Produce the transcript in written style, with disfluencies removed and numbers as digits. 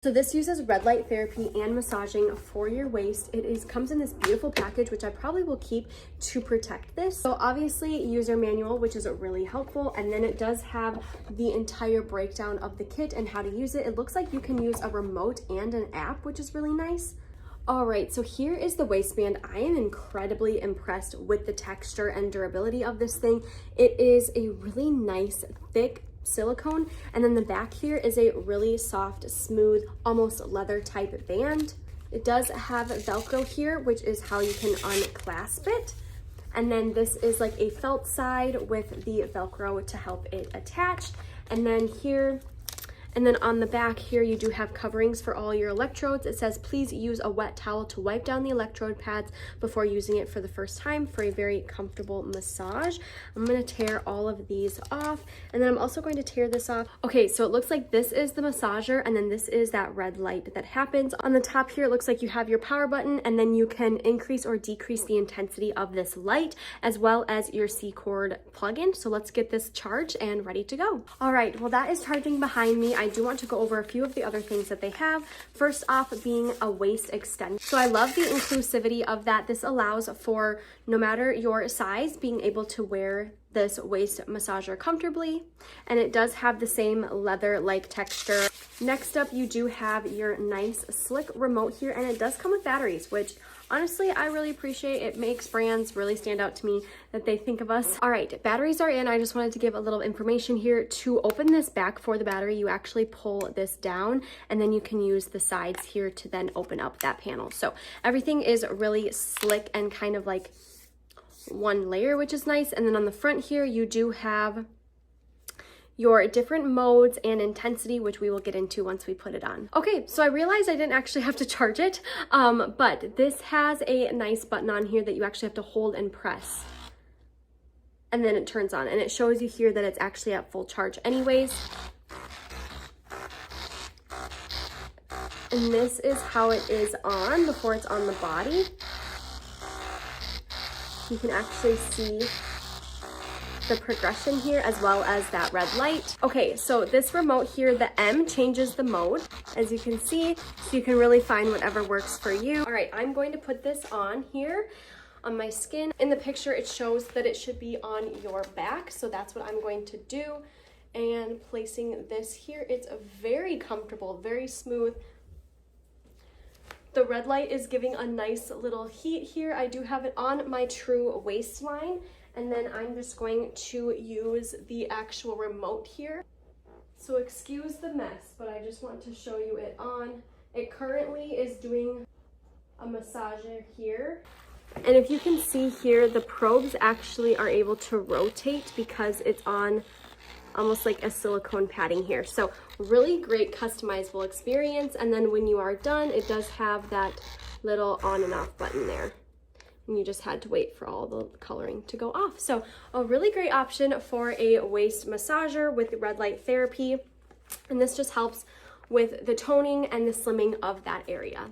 So this uses red light therapy and massaging for your waist. Comes in this beautiful package, which I probably will keep to protect this. So obviously user manual, which is really helpful. And then it does have the entire breakdown of the kit and how to use it. It looks like you can use a remote and an app, which is really nice. All right, so here is the waistband. I am incredibly impressed with the texture and durability of this thing. It is a really nice, thick silicone, and then the back here is a really soft, smooth, almost leather type band. It does have Velcro here, which is how you can unclasp it. And then this is like a felt side with the Velcro to help it attach. And then here, and then on the back here, you do have coverings for all your electrodes. It says, please use a wet towel to wipe down the electrode pads before using it for the first time for a very comfortable massage. I'm gonna tear all of these off, and then I'm also going to tear this off. Okay, so it looks like this is the massager, and then this is that red light that happens. On the top here, it looks like you have your power button, and then you can increase or decrease the intensity of this light, as well as your C-cord plug-in. So let's get this charged and ready to go. All right, well, that is charging behind me. I do want to go over a few of the other things that they have. First off, being a waist extension. So I love the inclusivity of that. This allows for, no matter your size, being able to wear this waist massager comfortably, and it does have the same leather-like texture. Next up, you do have your nice slick remote here, and it does come with batteries, which honestly I really appreciate. It makes brands really stand out to me that they think of us. All right, batteries are in. I just wanted to give a little information here. To open this back for the battery, you actually pull this down, and then you can use the sides here to then open up that panel. So everything is really slick and kind of like one layer, which is nice. And then on the front here, you do have your different modes and intensity, which we will get into once we put it on. Okay, so I realized I didn't actually have to charge it, but this has a nice button on here that you actually have to hold and press, and then it turns on, and it shows you here that it's actually at full charge anyways. And this is how it is on before it's on the body. You can actually see the progression here, as well as that red light. Okay, so this remote here, the M changes the mode, as you can see, so you can really find whatever works for you. All right, I'm going to put this on here on my skin. In the picture, it shows that it should be on your back, so that's what I'm going to do. And placing this here, it's very comfortable, very smooth. The red light is giving a nice little heat here. I do have it on my true waistline, and then I'm just going to use the actual remote here. So excuse the mess, but I just want to show you it on. It currently is doing a massager here. And if you can see here, the probes actually are able to rotate because it's on almost like a silicone padding here. So really great customizable experience. And then when you are done, it does have that little on and off button there. And you just had to wait for all the coloring to go off. So a really great option for a waist massager with red light therapy. And this just helps with the toning and the slimming of that area.